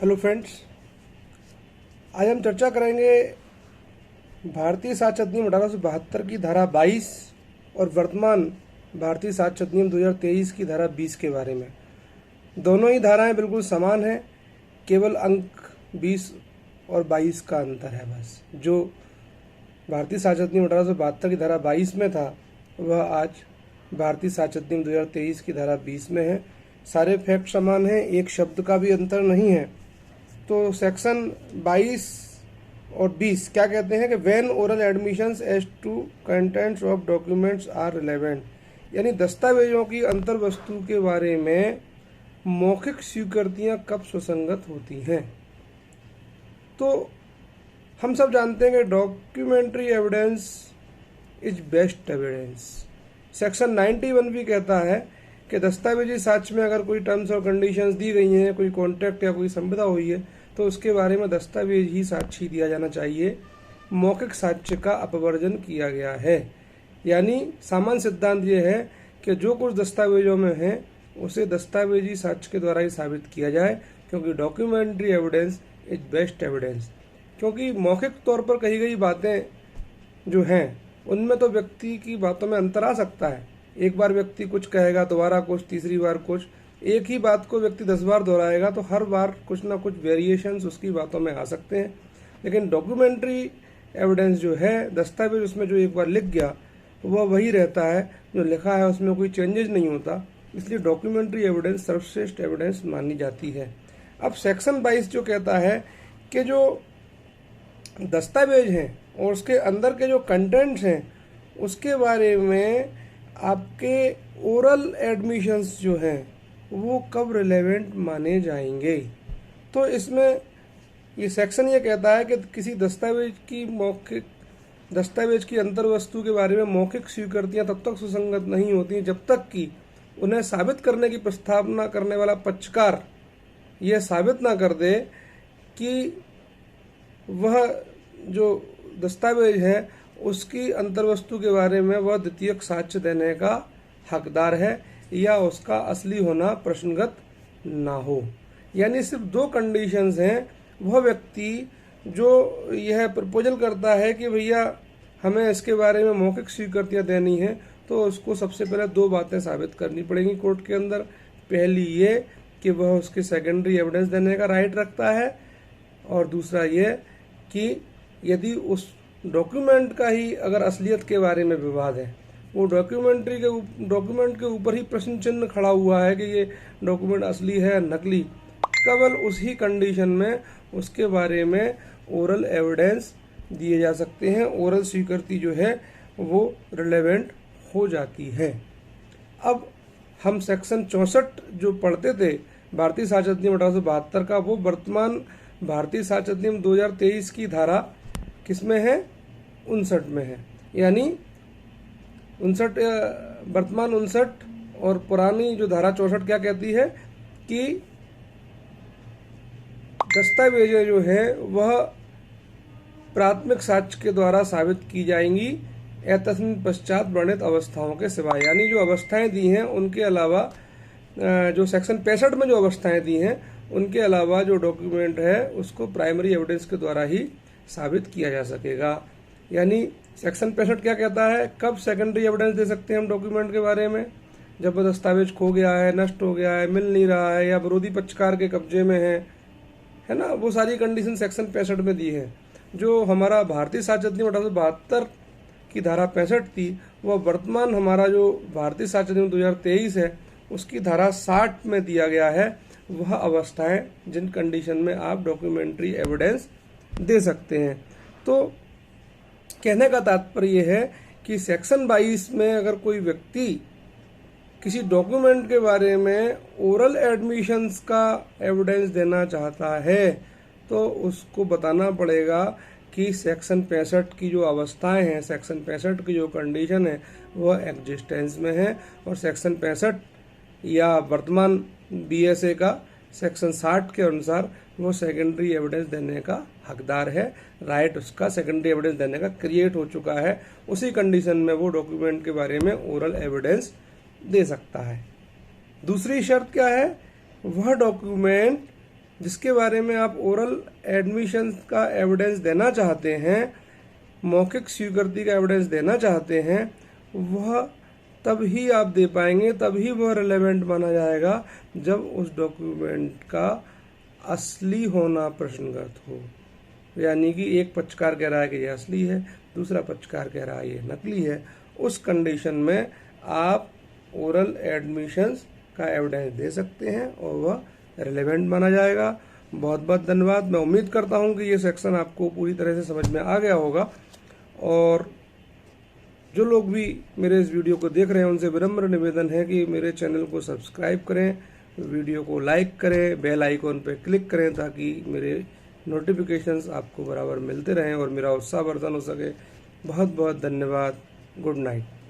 Hello friends, आज हम चर्चा करेंगे भारतीय साक्ष्य अधिनियम 1872 की धारा 22 और वर्तमान भारतीय साक्ष्य अधिनियम 2023 की धारा 20 के बारे में। दोनों ही धाराएं बिल्कुल समान हैं, केवल अंक 20 और 22 का अंतर है। बस जो भारतीय साक्ष्य अधिनियम 1872 की धारा 22 में था वह आज भारतीय साक्ष्य अधिनियम 2023 की धारा 20 में है। सारे फैक्ट समान हैं, एक शब्द का भी अंतर नहीं है। तो सेक्शन 22 और 20 क्या कहते हैं कि when oral admissions as to contents of documents are relevant, यानी दस्तावेजों की अंतर वस्तु के बारे में मौखिक स्वीकृतियां कब सुसंगत होती हैं। तो हम सब जानते हैं कि documentary evidence is best evidence. Section 91 भी कहता है कि दस्तावेजी साक्ष्य में अगर कोई टर्म्स और कंडीशंस दी गई हैं, कोई कॉन्ट्रैक्ट या कोई संविदा हुई है, तो उसके बारे में दस्तावेज ही साक्षी दिया जाना चाहिए। मौखिक साक्ष्य का अपवर्जन किया गया है, यानी सामान्य सिद्धांत ये है कि जो कुछ दस्तावेजों में है उसे दस्तावेजी साक्ष्य के द्वारा ही साबित किया जाए, क्योंकि documentary evidence is best evidence. क्योंकि मौखिक तौर पर कही गई बातें जो हैं उनमें तो व्यक्ति की बातों में अंतर आ सकता है। एक बार व्यक्ति कुछ कहेगा, दोबारा कुछ, तीसरी बार कुछ। एक ही बात को व्यक्ति 10 बार दोहराएगा तो हर बार कुछ ना कुछ वेरिएशंस उसकी बातों में आ सकते हैं। लेकिन डॉक्यूमेंट्री एविडेंस जो है, दस्तावेज उसमें जो एक बार लिख गया वह वही रहता है, जो लिखा है उसमें कोई चेंजेस नहीं होता। इसलिए डॉक्यूमेंट्री एविडेंस सर्वश्रेष्ठ एविडेंस मानी जाती है। अब सेक्शन 22 जो कहता है कि जो दस्तावेज हैं और उसके अंदर के जो कंटेंट्स हैं उसके बारे में आपके ओरल एडमिशंस जो हैं वो कब रिलेवेंट माने जाएंगे। तो इसमें ये सेक्शन ये कहता है कि किसी दस्तावेज की अंतर वस्तु के बारे में मौखिक स्वीकृतियां तब तक सुसंगत नहीं होती जब तक कि उन्हें साबित करने की प्रस्तावना करने वाला पक्षकार यह साबित ना कर दे कि वह जो दस्तावेज है उसकी अंतर्वस्तु के बारे में वह द्वितीयक साक्ष्य देने का हकदार है या उसका असली होना प्रश्नगत ना हो। यानी सिर्फ दो कंडीशंस हैं। वह व्यक्ति जो यह प्रपोजल करता है कि भैया हमें इसके बारे में मौखिक स्वीकृतियां देनी है, तो उसको सबसे पहले दो बातें साबित करनी पड़ेंगी कोर्ट के अंदर। पहली ये कि वह उसके सेकेंडरी एविडेंस देने का राइट रखता है, और दूसरा ये कि यदि उस डॉक्यूमेंट का ही अगर असलियत के बारे में विवाद है, वो डॉक्यूमेंट के ऊपर ही प्रश्न चिन्ह खड़ा हुआ है कि ये डॉक्यूमेंट असली है नकली, केवल उसी कंडीशन में उसके बारे में ओरल एविडेंस दिए जा सकते हैं। ओरल स्वीकृति जो है वो रिलेवेंट हो जाती है। अब हम सेक्शन 64 जो पढ़ते थे भारतीय साक्ष्य अधिनियम 1872 का, वो वर्तमान भारतीय साक्ष्य अधिनियम 2023 की धारा किसमें है? 59 में है। यानी 59 वर्तमान 59 और पुरानी जो धारा 64 क्या कहती है कि दस्तावेजें जो है वह प्राथमिक साक्ष्य के द्वारा साबित की जाएंगी तस्मिन् पश्चात वर्णित अवस्थाओं के सिवाय। यानी जो अवस्थाएं दी हैं उनके अलावा, जो सेक्शन 65 में जो अवस्थाएं दी हैं उनके अलावा जो डॉक्यूमेंट है उसको प्राइमरी एविडेंस के द्वारा ही साबित किया जा सकेगा। यानी सेक्शन 65 क्या कहता है, कब सेकेंडरी एविडेंस दे सकते हैं हम डॉक्यूमेंट के बारे में? जब वो दस्तावेज खो गया है, नष्ट हो गया है, मिल नहीं रहा है, या विरोधी पक्षकार के कब्जे में है ना। वो सारी कंडीशन सेक्शन 65 में दी है। जो हमारा भारतीय साक्ष्य अधिनियम 1872 की धारा 65 थी, वह वर्तमान हमारा जो भारतीय साक्ष्य अधिनियम 2023 है उसकी धारा 60 में दिया गया है वह अवस्थाएं जिन कंडीशन में आप डॉक्यूमेंट्री एविडेंस दे सकते हैं। तो कहने का तात्पर्य है कि सेक्शन 22 में अगर कोई व्यक्ति किसी डॉक्यूमेंट के बारे में ओरल एडमिशंस का एविडेंस देना चाहता है तो उसको बताना पड़ेगा कि सेक्शन 65 की जो अवस्थाएं हैं, सेक्शन 65 की जो कंडीशन है वह एग्जिस्टेंस में है, और सेक्शन 65 या वर्तमान बीएसए का सेक्शन 60 के अनुसार वो सेकेंडरी एविडेंस देने का हकदार है। राइट उसका सेकेंडरी एविडेंस देने का क्रिएट हो चुका है। उसी कंडीशन में वो डॉक्यूमेंट के बारे में ओरल एविडेंस दे सकता है। दूसरी शर्त क्या है? वह डॉक्यूमेंट जिसके बारे में आप ओरल एडमिशन का एविडेंस देना चाहते हैं, मौखिक स्वीकृति का एविडेंस देना चाहते हैं, वह तब ही आप दे पाएंगे, तभी वह रिलेवेंट माना जाएगा जब उस डॉक्यूमेंट का असली होना प्रश्नगत हो। यानी कि एक पक्षकार कह रहा है कि यह असली है, दूसरा पक्षकार कह रहा है ये नकली है। उस कंडीशन में आप ओरल एडमिशंस का एविडेंस दे सकते हैं और वह रिलेवेंट माना जाएगा। बहुत बहुत धन्यवाद। मैं उम्मीद करता हूं कि ये सेक्शन आपको पूरी तरह से समझ में आ गया होगा, और जो लोग भी मेरे इस वीडियो को देख रहे हैं उनसे विनम्र निवेदन है कि मेरे चैनल को सब्सक्राइब करें, वीडियो को लाइक करें, बेल आइकॉन पर क्लिक करें ताकि मेरे नोटिफिकेशंस आपको बराबर मिलते रहें और मेरा उत्साहवर्धन हो सके। बहुत बहुत धन्यवाद। Good night.